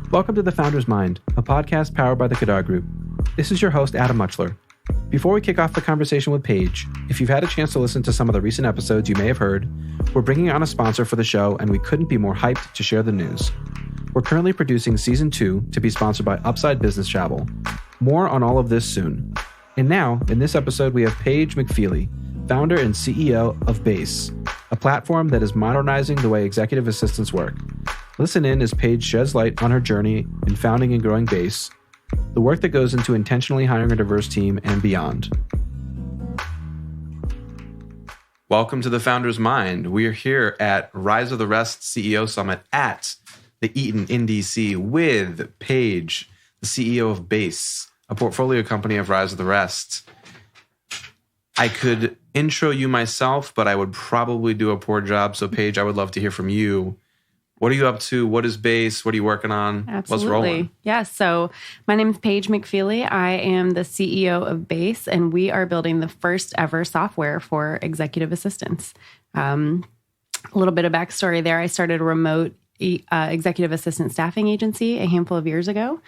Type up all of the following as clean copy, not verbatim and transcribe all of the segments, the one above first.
Welcome to The Founder's Mind, a podcast powered by the Kadar Group. This is your host, Adam Muchler. Before we kick off the conversation with Paige, if you've had a chance to listen to some of the recent episodes you may have heard, we're bringing on a sponsor for the show, and we couldn't be more hyped to share the news. We're currently producing Season 2 to be sponsored by Upside Business Travel. More on all of this soon. And now, in this episode, we have Paige McPheely, founder and CEO of Base, a platform that is modernizing the way executive assistants work. Listen in as Paige sheds light on her journey in founding and growing Base, the work that goes into intentionally hiring a diverse team, and beyond. Welcome to The Founder's Mind. We are here at Rise of the Rest CEO Summit at the Eaton in DC with Paige, the CEO of Base, a portfolio company of Rise of the Rest. I could intro you myself, but I would probably do a poor job. So Paige, I would love to hear from you. What are you up to? What is Base? What are you working on? Absolutely. What's rolling? Yeah, so my name is Paige McPheely. I am the CEO of Base, and we are building the first ever software for executive assistants. A little bit of backstory there. I started a remote executive assistant staffing agency a handful of years ago,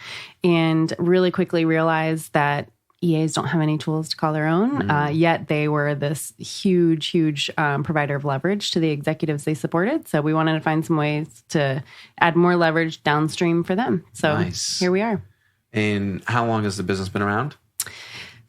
and really quickly realized that EAs don't have any tools to call their own, yet they were this huge provider of leverage to the executives they supported. So we wanted to find some ways to add more leverage downstream for them. So Here we are. And how long has the business been around?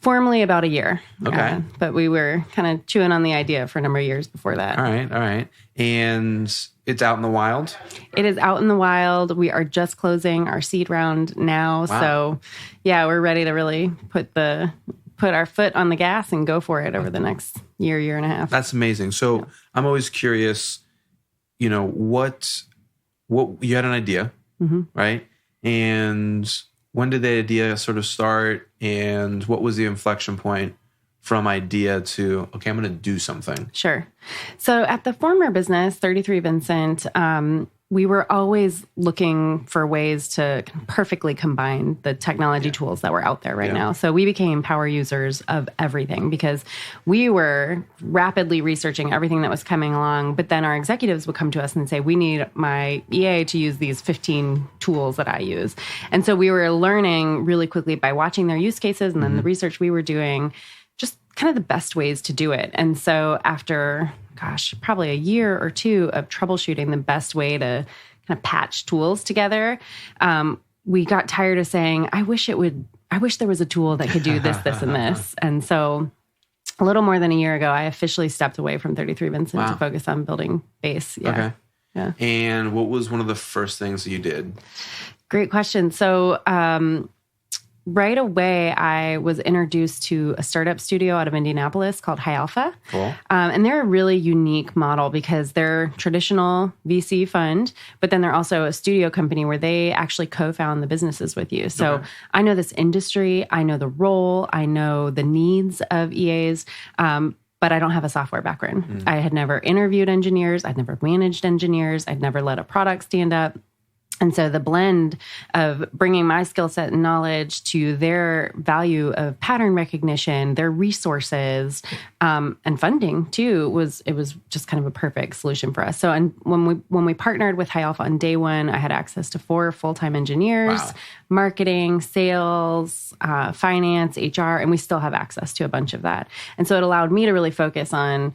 Formally about a year. Okay. But we were kind of chewing on the idea for a number of years before that. All right. And it's out in the wild? It is out in the wild. We are just closing our seed round now. Wow. So yeah, we're ready to really put our foot on the gas and go for it over the next year and a half. That's amazing. So I'm always curious, what you had an idea, right? And when did the idea sort of start, and what was the inflection point from idea to, okay, I'm going to do something? Sure. So at the former business, 33 Vincent, we were always looking for ways to perfectly combine the technology tools that were out there right now. So we became power users of everything because we were rapidly researching everything that was coming along. But then our executives would come to us and say, we need my EA to use these 15 tools that I use. And so we were learning really quickly by watching their use cases and then the research we were doing, just kind of the best ways to do it. And so after probably a year or two of troubleshooting the best way to kind of patch tools together, we got tired of saying, I wish there was a tool that could do this, this, and this. And so a little more than a year ago, I officially stepped away from 33 Vincent to focus on building Base. Yeah. Okay. Yeah. And what was one of the first things that you did? Great question. So, right away, I was introduced to a startup studio out of Indianapolis called High Alpha. Cool. And they're a really unique model because they're traditional VC fund, but then they're also a studio company where they actually co-found the businesses with you. So I know this industry, I know the role, I know the needs of EAs, but I don't have a software background. I had never interviewed engineers. I'd never managed engineers. I'd never let a product stand up. And so the blend of bringing my skill set and knowledge to their value of pattern recognition, their resources, and funding too, was just kind of a perfect solution for us. So, and when we partnered with High Alpha on day one, I had access to 4 full-time engineers, marketing, sales, finance, HR, and we still have access to a bunch of that. And so it allowed me to really focus on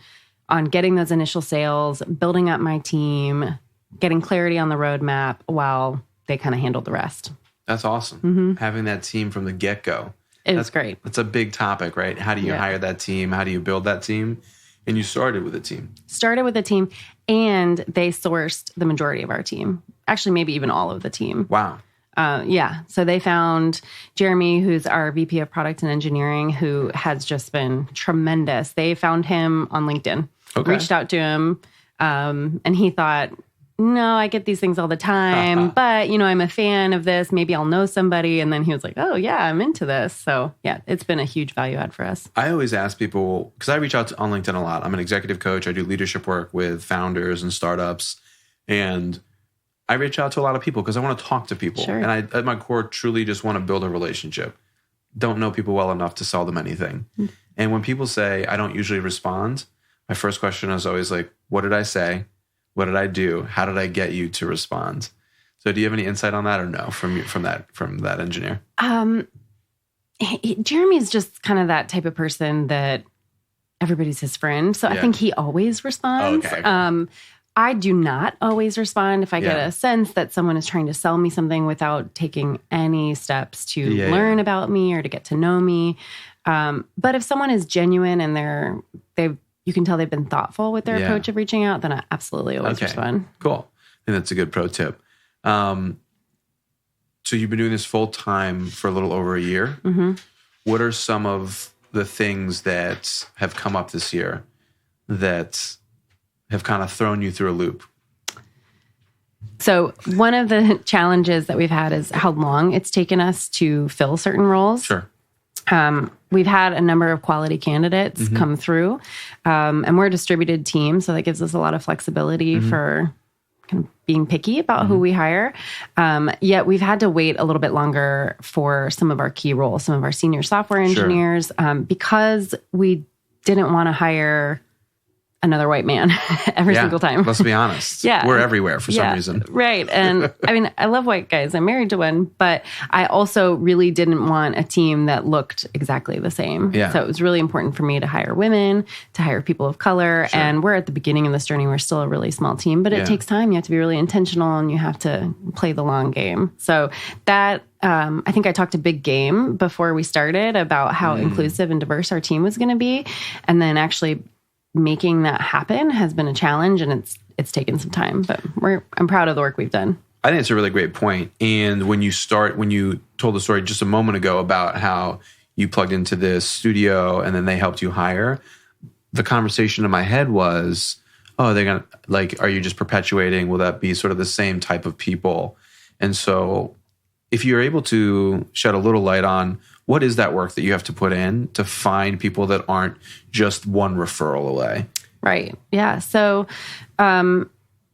getting those initial sales, building up my team, getting clarity on the roadmap while they kind of handled the rest. That's awesome. Having that team from the get-go. That's great. It's a big topic, right? How do you hire that team? How do you build that team? And you started with a team. Started with a team, and they sourced the majority of our team. Actually, maybe even all of the team. Wow. So they found Jeremy, who's our VP of Product and Engineering, who has just been tremendous. They found him on LinkedIn, reached out to him, and he thought, no, I get these things all the time, but, I'm a fan of this. Maybe I'll know somebody. And then he was like, oh, yeah, I'm into this. So, yeah, it's been a huge value add for us. I always ask people, because I reach out on LinkedIn a lot. I'm an executive coach. I do leadership work with founders and startups. And I reach out to a lot of people because I want to talk to people. Sure. And I, at my core, truly just want to build a relationship. Don't know people well enough to sell them anything. And when people say, I don't usually respond, my first question is always like, what did I say? What did I do? How did I get you to respond? So do you have any insight on that or no from that engineer? Jeremy's just kind of that type of person that everybody's his friend. So I think he always responds. Oh, okay. I do not always respond if I get a sense that someone is trying to sell me something without taking any steps to learn about me or to get to know me. But if someone is genuine and you can tell they've been thoughtful with their approach of reaching out, then I absolutely always respond. Cool. I think that's a good pro tip. So you've been doing this full time for a little over a year. Mm-hmm. What are some of the things that have come up this year that have kind of thrown you through a loop? So one of the challenges that we've had is how long it's taken us to fill certain roles. Sure. We've had a number of quality candidates come through, and we're a distributed team, so that gives us a lot of flexibility for kind of being picky about who we hire. Yet we've had to wait a little bit longer for some of our key roles, some of our senior software engineers, because we didn't want to hire another white man every single time. Let's be honest. We're everywhere for some reason. Right. And I mean, I love white guys. I'm married to one, but I also really didn't want a team that looked exactly the same. Yeah. So it was really important for me to hire women, to hire people of color. Sure. And we're at the beginning of this journey. We're still a really small team, but it takes time. You have to be really intentional and you have to play the long game. So that, I think I talked a big game before we started about how inclusive and diverse our team was going to be. And then actually making that happen has been a challenge, and it's taken some time, but I'm proud of the work we've done. I think it's a really great point. And when you told the story just a moment ago about how you plugged into this studio and then they helped you hire, the conversation in my head was, oh, they're going to, are you just perpetuating? Will that be sort of the same type of people? And so if you're able to shed a little light on what is that work that you have to put in to find people that aren't just one referral away? Right. Yeah. So High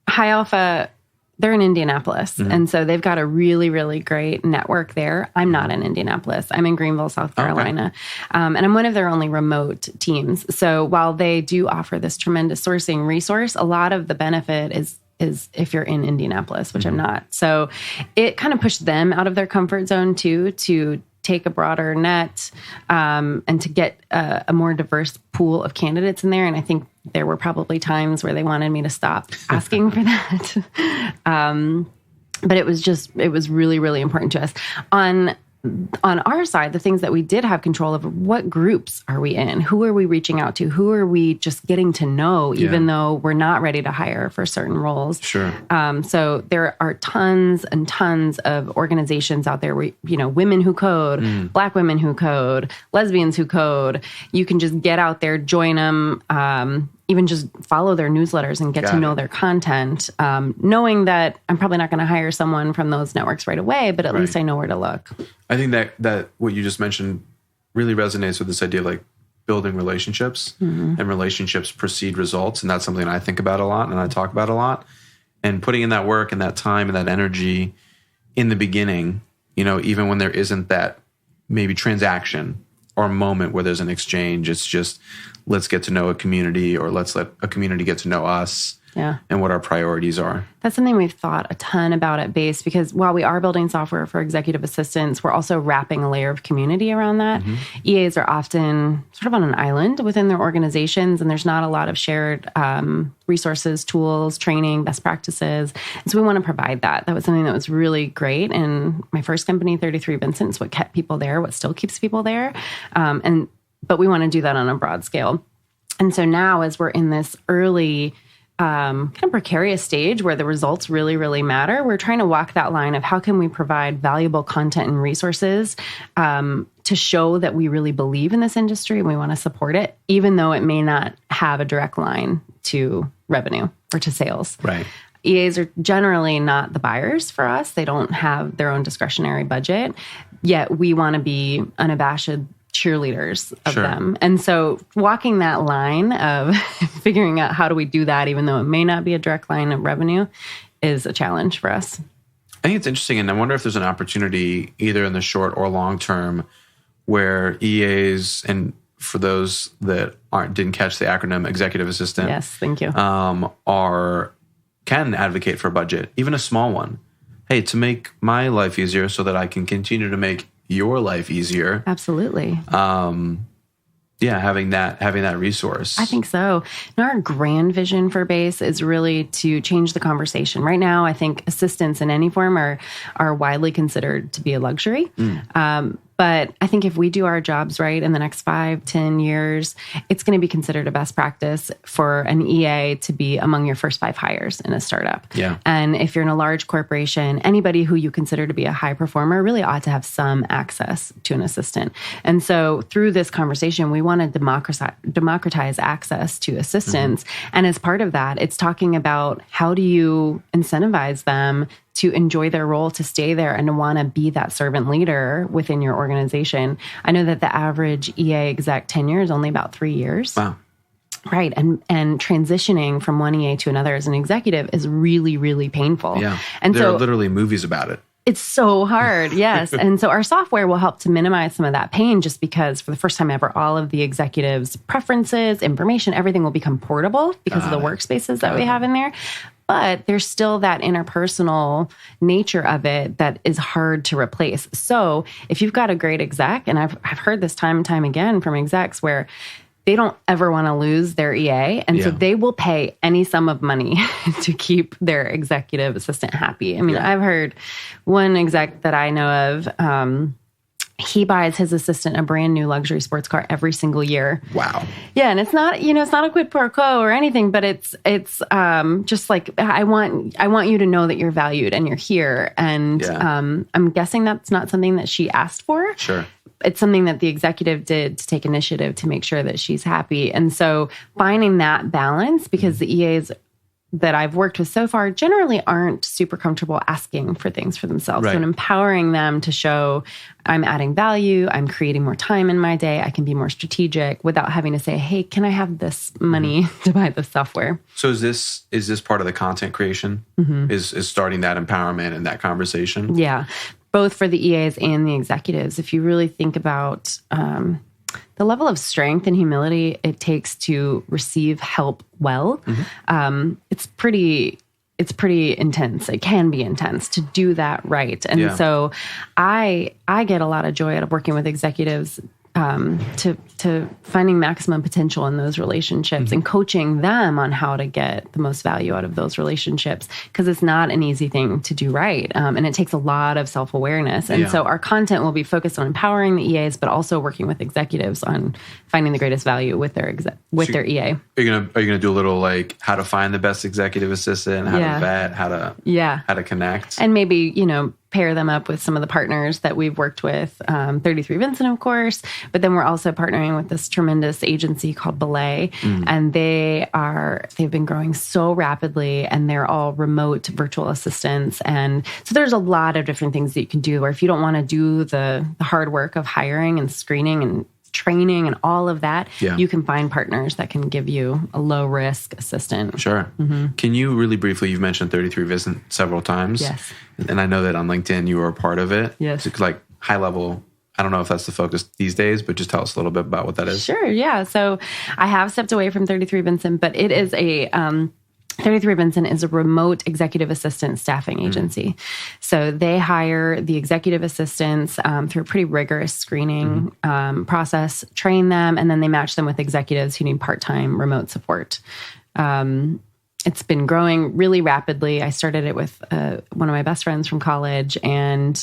Alpha, they're in Indianapolis. And so they've got a really, really great network there. I'm not in Indianapolis. I'm in Greenville, South Carolina. Okay. And I'm one of their only remote teams. So while they do offer this tremendous sourcing resource, a lot of the benefit is if you're in Indianapolis, which I'm not. So it kind of pushed them out of their comfort zone too, to take a broader net and to get a more diverse pool of candidates in there. And I think there were probably times where they wanted me to stop asking for that. But it was really, really important to us. On our side, the things that we did have control of, what groups are we in? Who are we reaching out to? Who are we just getting to know, even though we're not ready to hire for certain roles? Sure. So there are tons and tons of organizations out there where, women who code, Black women who code, lesbians who code. You can just get out there, join them, even just follow their newsletters and get to know their content, knowing that I'm probably not going to hire someone from those networks right away, but at least I know where to look. I think that what you just mentioned really resonates with this idea of building relationships, and relationships precede results. And that's something I think about a lot and I talk about a lot. And putting in that work and that time and that energy in the beginning, even when there isn't that maybe transaction or moment where there's an exchange, it's just, let's get to know a community, or let's let a community get to know us and what our priorities are. That's something we've thought a ton about at Base, because while we are building software for executive assistants, we're also wrapping a layer of community around that. EAs are often sort of on an island within their organizations, and there's not a lot of shared resources, tools, training, best practices. And so we want to provide that. That was something that was really great. And my first company, 33 Vincent, is what kept people there, what still keeps people there. But we want to do that on a broad scale. And so now, as we're in this early kind of precarious stage where the results really, really matter, we're trying to walk that line of how can we provide valuable content and resources to show that we really believe in this industry and we want to support it, even though it may not have a direct line to revenue or to sales. Right. EAs are generally not the buyers for us. They don't have their own discretionary budget, yet we want to be unabashed cheerleaders of them. And so walking that line of figuring out how do we do that, even though it may not be a direct line of revenue, is a challenge for us. I think it's interesting. And I wonder if there's an opportunity either in the short or long term where EAs, and for those that didn't catch the acronym executive assistant. Yes, thank you. Can advocate for a budget, even a small one. hey, to make my life easier so that I can continue to make your life easier. Absolutely. Having that resource. I think so. And our grand vision for Base is really to change the conversation. Right now, I think assistants in any form are widely considered to be a luxury. But I think if we do our jobs right in the next 5-10 years, it's going to be considered a best practice for an EA to be among your first 5 hires in a startup. Yeah. And if you're in a large corporation, anybody who you consider to be a high performer really ought to have some access to an assistant. And so through this conversation, we want to democratize access to assistants. And as part of that, it's talking about how do you incentivize them to enjoy their role, to stay there, and to want to be that servant leader within your organization. I know that the average EA exec tenure is only about 3 years. Wow. Right. And transitioning from one EA to another as an executive is really, really painful. Yeah. And there are literally movies about it. It's so hard. Yes. And so our software will help to minimize some of that pain, just because for the first time ever, all of the executives' preferences, information, everything will become portable because of the workspaces that we have in there. But there's still that interpersonal nature of it that is hard to replace. So if you've got a great exec, and I've heard this time and time again from execs where they don't ever want to lose their EA. And so they will pay any sum of money to keep their executive assistant happy. I mean, I've heard one exec that I know of, he buys his assistant a brand new luxury sports car every single year. Wow. Yeah. And it's not, it's not a quid pro quo or anything, but it's just like, I want you to know that you're valued and you're here. And I'm guessing that's not something that she asked for. Sure. It's something that the executive did to take initiative to make sure that she's happy. And so finding that balance, because the EAs that I've worked with so far generally aren't super comfortable asking for things for themselves. Right. So empowering them to show I'm adding value, I'm creating more time in my day, I can be more strategic without having to say, hey, can I have this money to buy the software? So is this part of the content creation? Is starting that empowerment and that conversation? Yeah, both for the EAs and the executives. If you really think about the level of strength and humility it takes to receive help well, it's pretty intense. It can be intense to do that right. And so I get a lot of joy out of working with executives to finding maximum potential in those relationships and coaching them on how to get the most value out of those relationships, because it's not an easy thing to do right. And it takes a lot of self-awareness. And so our content will be focused on empowering the EAs, but also working with executives on finding the greatest value with their their EA. Are you gonna do a little like how to find the best executive assistant, how to vet, how to connect, and maybe pair them up with some of the partners that we've worked with, 33 Vincent, of course, but then we're also partnering with this tremendous agency called Belay, and they've been growing so rapidly, and they're all remote virtual assistants. And so there's a lot of different things that you can do, or if you don't want to do the hard work of hiring and screening and training and all of that, you can find partners that can give you a low-risk assistant. Sure. Can you really briefly, you've mentioned 33 Vincent several times. Yes. And I know that on LinkedIn you are a part of it. Yes. So like high level, I don't know if that's the focus these days, but just tell us a little bit about what that is. Sure, yeah. So I have stepped away from 33 Vincent, but it is 33 Vincent is a remote executive assistant staffing agency. So they hire the executive assistants through a pretty rigorous screening process, train them, and then they match them with executives who need part-time remote support. It's been growing really rapidly. I started it with one of my best friends from college, and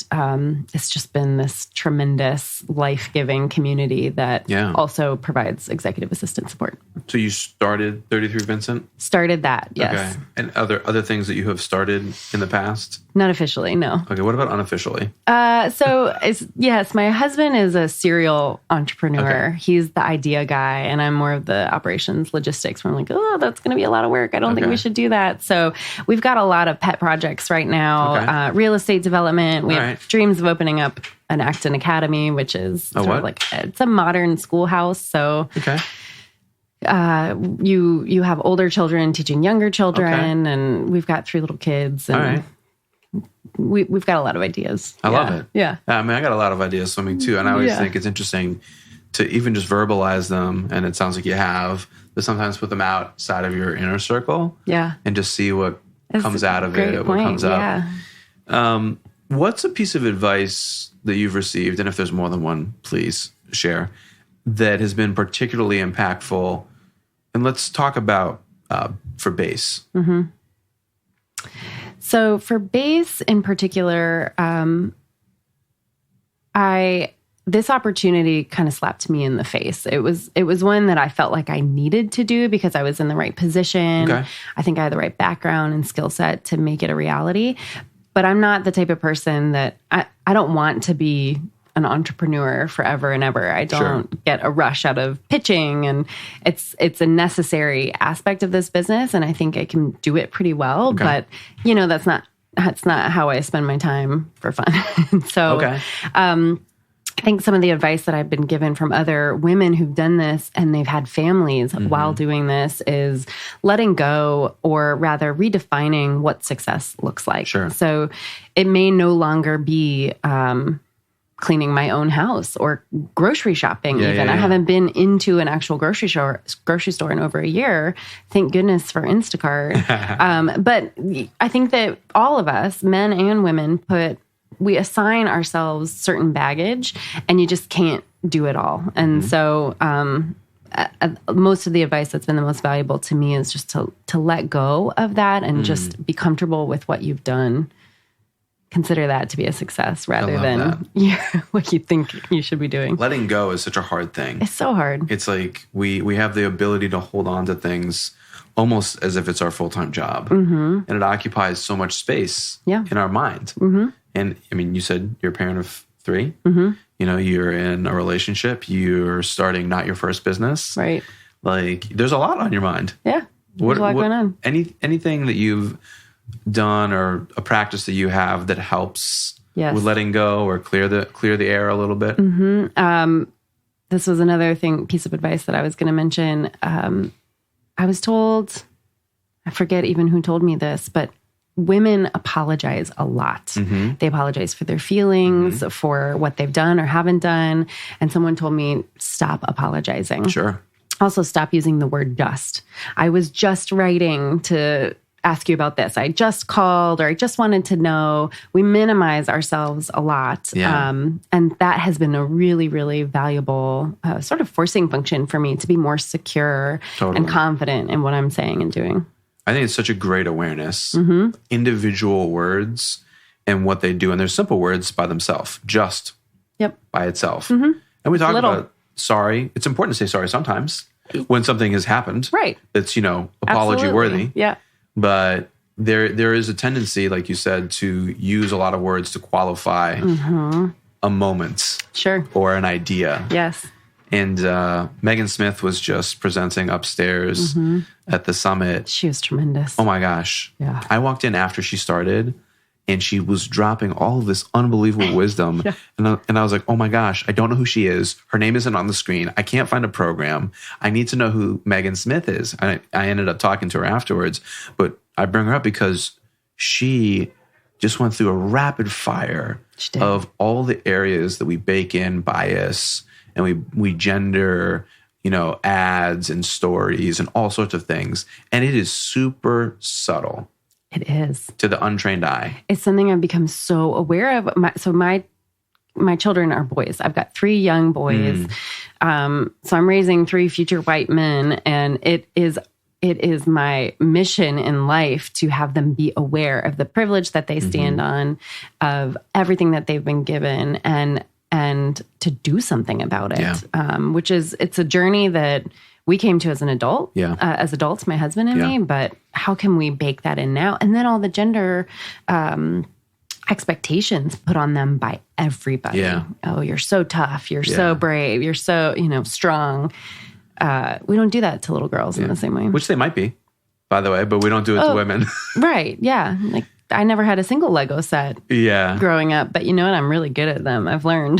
it's just been this tremendous, life-giving community that also provides executive assistant support. So you started 33 Vincent? Started that, yes. Okay. And other things that you have started in the past? Not officially, no. Okay, what about unofficially? Yes, my husband is a serial entrepreneur. Okay. He's the idea guy, and I'm more of the operations logistics, where I'm like, oh, that's going to be a lot of work. I don't think we should do that. So we've got a lot of pet projects right now, real estate development. We have dreams of opening up an Acton Academy, which is sort of like, it's a modern schoolhouse. So you have older children teaching younger children, and we've got 3 little kids. And we've got a lot of ideas. I love it. Yeah. I mean, I got a lot of ideas swimming too. And I always think it's interesting to even just verbalize them. And it sounds like you have, but sometimes put them outside of your inner circle. Yeah. And just see what comes out of it, what comes up. What's a piece of advice that you've received, and if there's more than one, please share, that has been particularly impactful? And let's talk about for base. Mm-hmm. So for base in particular, this opportunity kind of slapped me in the face. It was one that I felt like I needed to do because I was in the right position. Okay. I think I had the right background and skill set to make it a reality. But I'm not the type of person that I don't want to be an entrepreneur forever and ever. I don't get a rush out of pitching, and it's a necessary aspect of this business, and I think I can do it pretty well. Okay. But that's not how I spend my time for fun. So I think some of the advice that I've been given from other women who've done this and they've had families while doing this is letting go, or rather redefining what success looks like. Sure. So it may no longer be cleaning my own house or grocery shopping. I haven't been into an actual grocery store in over a year. Thank goodness for Instacart. But I think that all of us, men and women, we assign ourselves certain baggage, and you just can't do it all. And so most of the advice that's been the most valuable to me is just to let go of that and just be comfortable with what you've done. Consider that to be a success rather than what you think you should be doing. Letting go is such a hard thing. It's so hard. It's like we have the ability to hold on to things almost as if it's our full-time job. And it occupies so much space in our mind. And I mean, you said you're a parent of 3. You're in a relationship. You're starting not your first business. Right. Like, there's a lot on your mind. Yeah. There's a lot going on. Anything that you've done or a practice that you have that helps with letting go or clear the air a little bit? This was another piece of advice that I was going to mention. I was told, I forget even who told me this, but women apologize a lot. They apologize for their feelings, for what they've done or haven't done. And someone told me, stop apologizing. Sure. Also, stop using the word just. I was just writing to ask you about this. I just called, or I just wanted to know. We minimize ourselves a lot. And that has been a really, really valuable sort of forcing function for me to be more secure and confident in what I'm saying and doing. I think it's such a great awareness. Individual words and what they do. And they're simple words by themselves, just by itself. And we talk about sorry. It's important to say sorry sometimes when something has happened. Right. That's, apology worthy. Yeah. But there is a tendency, like you said, to use a lot of words to qualify a moment. Sure. Or an idea. Yes. And Megan Smith was just presenting upstairs at the summit. She was tremendous. Oh my gosh. Yeah. I walked in after she started and she was dropping all of this unbelievable wisdom. And I was like, oh my gosh, I don't know who she is. Her name isn't on the screen. I can't find a program. I need to know who Megan Smith is. And I ended up talking to her afterwards. But I bring her up because she just went through a rapid fire of all the areas that we bake in bias and we gender, ads and stories and all sorts of things. And it is super subtle. It is. To the untrained eye. It's something I've become so aware of. My children are boys. I've got 3 young boys. So I'm raising 3 future white men, and it is my mission in life to have them be aware of the privilege that they stand on, of everything that they've been given, and to do something about it. It's a journey that we came to as an adult, as adults, my husband and me, but how can we bake that in now? And then all the gender expectations put on them by everybody. Oh, you're so tough. You're so brave. You're so, strong. We don't do that to little girls in the same way. Which they might be, by the way, but we don't do it to women. Right. Yeah. Like, I never had a single Lego set growing up, but you know what? I'm really good at them. I've learned.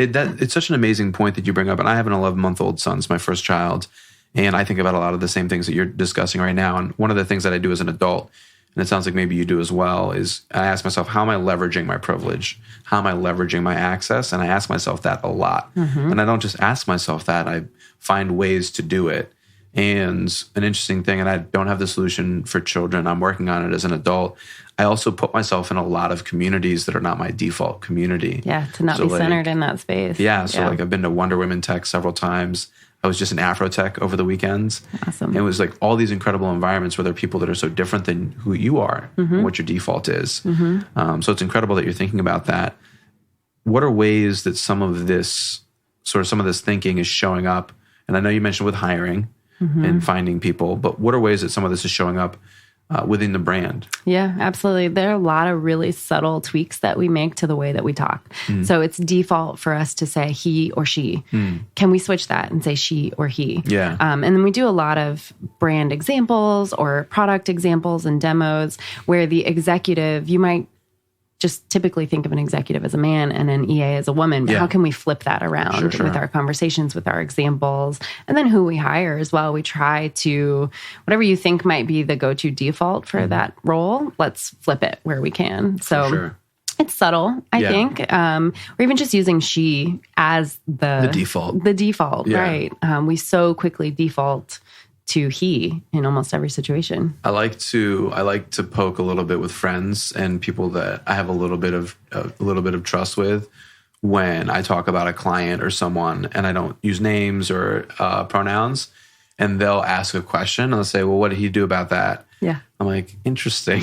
It's such an amazing point that you bring up. And I have an 11-month-old son. It's my first child. And I think about a lot of the same things that you're discussing right now. And one of the things that I do as an adult, and it sounds like maybe you do as well, is I ask myself, how am I leveraging my privilege? How am I leveraging my access? And I ask myself that a lot. And I don't just ask myself that. I find ways to do it. And an interesting thing, and I don't have the solution for children, I'm working on it as an adult, I also put myself in a lot of communities that are not my default community. Yeah, to not be centered in that space. Yeah, so like I've been to Wonder Women Tech several times. I was just in Afro Tech over the weekends. Awesome. And it was like all these incredible environments where there are people that are so different than who you are and what your default is. So it's incredible that you're thinking about that. What are ways that some of this thinking is showing up? And I know you mentioned with hiring and finding people, but what are ways that some of this is showing up within the brand? Yeah, absolutely. There are a lot of really subtle tweaks that we make to the way that we talk. So it's default for us to say he or she. Can we switch that and say she or he? Yeah. And then we do a lot of brand examples or product examples and demos where the executive, you might just typically think of an executive as a man and an EA as a woman. But how can we flip that around with our conversations, with our examples, and then who we hire as well? We try to, whatever you think might be the go-to default for that role, let's flip it where we can. So it's subtle, I think. Or even just using she as the default. The default, right. We so quickly default to he in almost every situation. I like to poke a little bit with friends and people that I have a little bit of trust with when I talk about a client or someone and I don't use names or pronouns, and they'll ask a question and they'll say, well, what did he do about that? Yeah. I'm like, interesting.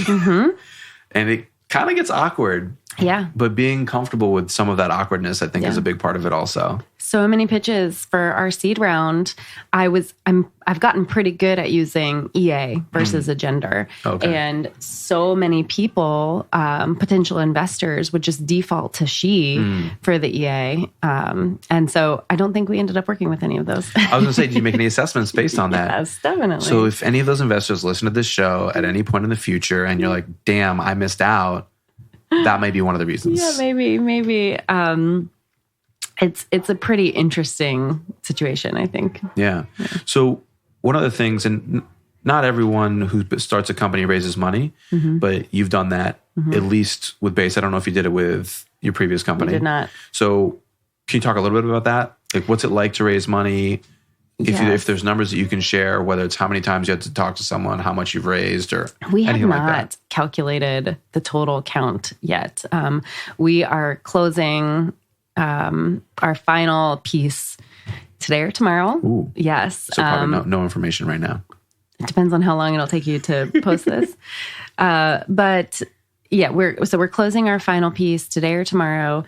And it kind of gets awkward. Yeah. But being comfortable with some of that awkwardness, I think, is a big part of it also. So many pitches for our seed round. I've gotten pretty good at using EA versus a gender. Okay. And so many people, potential investors, would just default to she for the EA. And so I don't think we ended up working with any of those. I was going to say, did you make any assessments based on that? Yes, definitely. So if any of those investors listen to this show at any point in the future and you're like, damn, I missed out, that might be one of the reasons. Yeah, maybe. It's a pretty interesting situation, I think. Yeah. So one of the things, and not everyone who starts a company raises money, but you've done that at least with Base. I don't know if you did it with your previous company. I did not. So can you talk a little bit about that? Like, what's it like to raise money? If there's numbers that you can share, whether it's how many times you had to talk to someone, how much you've raised, or we have anything not like that. Calculated the total count yet. We are closing our final piece today or tomorrow. Ooh. Yes. So probably no information right now. It depends on how long it'll take you to post this. But yeah, we're closing our final piece today or tomorrow.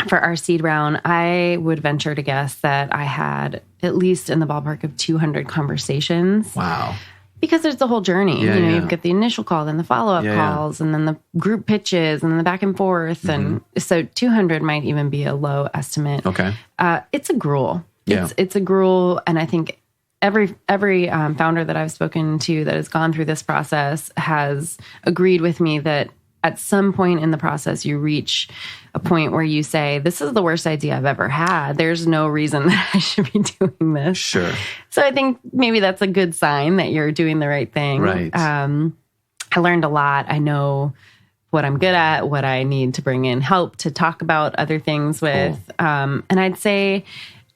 For our seed round, I would venture to guess that I had at least in the ballpark of 200 conversations. Wow. Because there's the whole journey. You get the initial call, then the follow-up calls, and then the group pitches, and then the back and forth. And so 200 might even be a low estimate. Okay. It's a gruel. Yeah. It's a gruel. And I think every founder that I've spoken to that has gone through this process has agreed with me that at some point in the process, you reach a point where you say, this is the worst idea I've ever had. There's no reason that I should be doing this. Sure. So I think maybe that's a good sign that you're doing the right thing. Right. I learned a lot. I know what I'm good at, what I need to bring in help to talk about other things with. Cool. And I'd say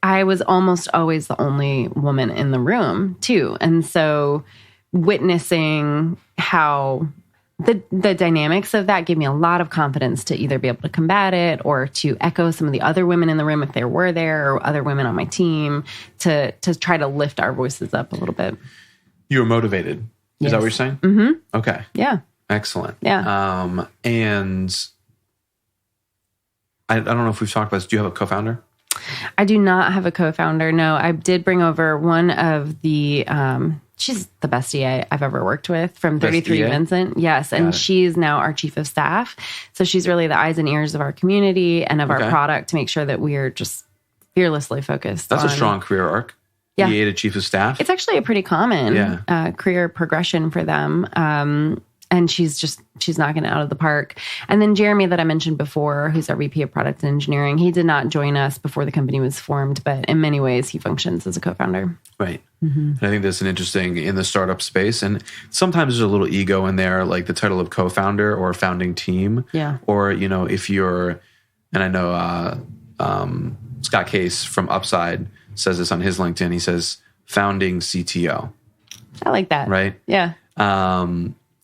I was almost always the only woman in the room too. And so witnessing how the dynamics of that gave me a lot of confidence to either be able to combat it or to echo some of the other women in the room if there were there, or other women on my team, to try to lift our voices up a little bit. You were motivated. Is that what you're saying? Mm-hmm. Okay. Yeah. Excellent. Yeah. And I don't know if we've talked about this. Do you have a co-founder? I do not have a co-founder. No, I did bring over one of the, she's the best EA I've ever worked with from 33 Vincent. Yes. And she's now our chief of staff. So she's really the eyes and ears of our community and of our product to make sure that we are just fearlessly focused. That's a strong career arc. Yeah. EA to chief of staff. It's actually a pretty common career progression for them. And she's knocking it out of the park. And then Jeremy, that I mentioned before, who's our VP of Product and Engineering, he did not join us before the company was formed, but in many ways he functions as a co-founder. Right. Mm-hmm. And I think that's an interesting in the startup space. And sometimes there's a little ego in there, like the title of co-founder or founding team. Yeah. Or, if you're, and I know Scott Case from Upside says this on his LinkedIn. He says, founding CTO. I like that. Right? Yeah.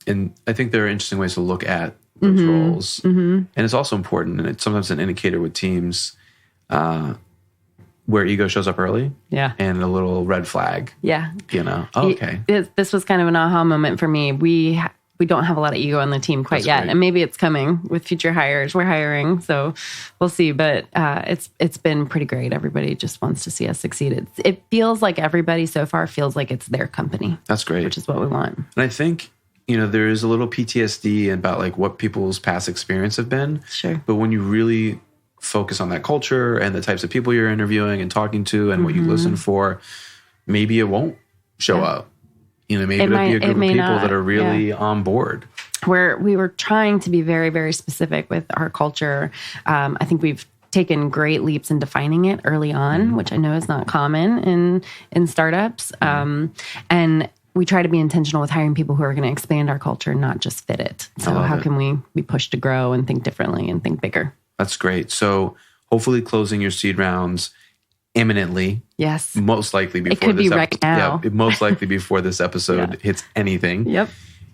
and I think there are interesting ways to look at those roles. And it's also important, and it's sometimes an indicator with teams where ego shows up early. Yeah. And a little red flag. Yeah. Okay. This was kind of an aha moment for me. We don't have a lot of ego on the team quite yet. Great. And maybe it's coming with future hires. We're hiring, so we'll see. But it's been pretty great. Everybody just wants to see us succeed. It feels like everybody so far feels like it's their company. That's great. Which is what we want. And I think, there is a little PTSD about like what people's past experience have been. Sure. But when you really focus on that culture and the types of people you're interviewing and talking to and what you listen for, maybe it won't show up. Maybe it'll be a group of people that are really on board. We were trying to be very, very specific with our culture. I think we've taken great leaps in defining it early on, which I know is not common in startups. And we try to be intentional with hiring people who are going to expand our culture, not just fit it. So how can we be pushed to grow and think differently and think bigger? That's great. So hopefully closing your seed rounds imminently. Yes. Most likely before it could this be right now. Yeah, most likely before this episode hits anything. Yep.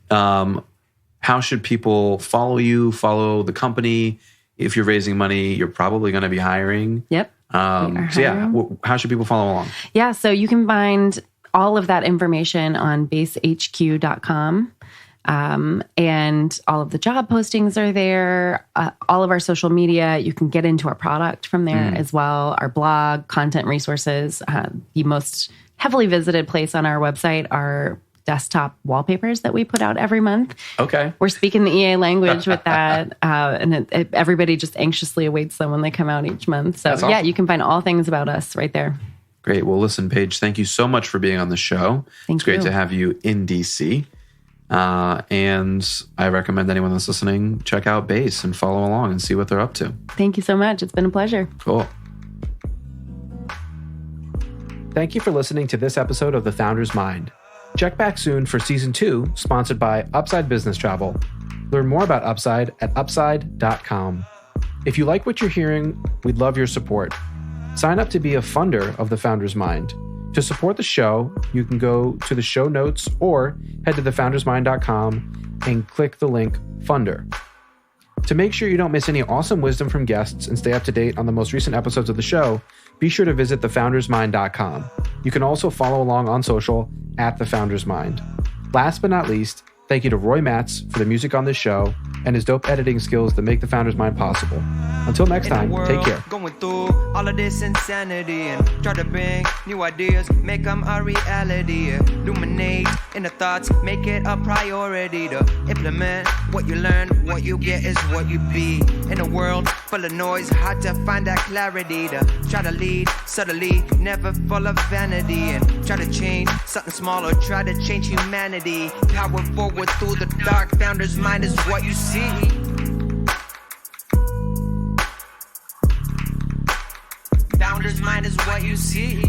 How should people follow you, follow the company? If you're raising money, you're probably going to be hiring. Yep. How should people follow along? Yeah, so you can find all of that information on basehq.com. And all of the job postings are there. All of our social media, you can get into our product from there as well. Our blog, content resources. The most heavily visited place on our website are desktop wallpapers that we put out every month. Okay. We're speaking the EA language with that. And everybody just anxiously awaits them when they come out each month. So awesome. You can find all things about us right there. Great. Well, listen, Paige, thank you so much for being on the show. It's great to have you in DC. And I recommend anyone that's listening, check out Base and follow along and see what they're up to. Thank you so much. It's been a pleasure. Cool. Thank you for listening to this episode of The Founder's Mind. Check back soon for Season 2, sponsored by Upside Business Travel. Learn more about Upside at upside.com. If you like what you're hearing, we'd love your support. Sign up to be a funder of The Founder's Mind. To support the show, you can go to the show notes or head to thefoundersmind.com and click the link Funder. To make sure you don't miss any awesome wisdom from guests and stay up to date on the most recent episodes of the show, be sure to visit thefoundersmind.com. You can also follow along on social at thefoundersmind. Last but not least, thank you to Roy Matz for the music on this show and his dope editing skills that make The Founder's Mind possible. Until next time, take care. Going through all of this insanity and try to bring new ideas, make them a reality. Illuminate in the thoughts, make it a priority to implement what you learn. What you get is what you be. In a world full of noise, hard to find that clarity to try to lead subtly, never full of vanity, and try to change something small or try to change humanity. Power forward through the dark. Founder's mind is what you see. Founder's mind is what you see.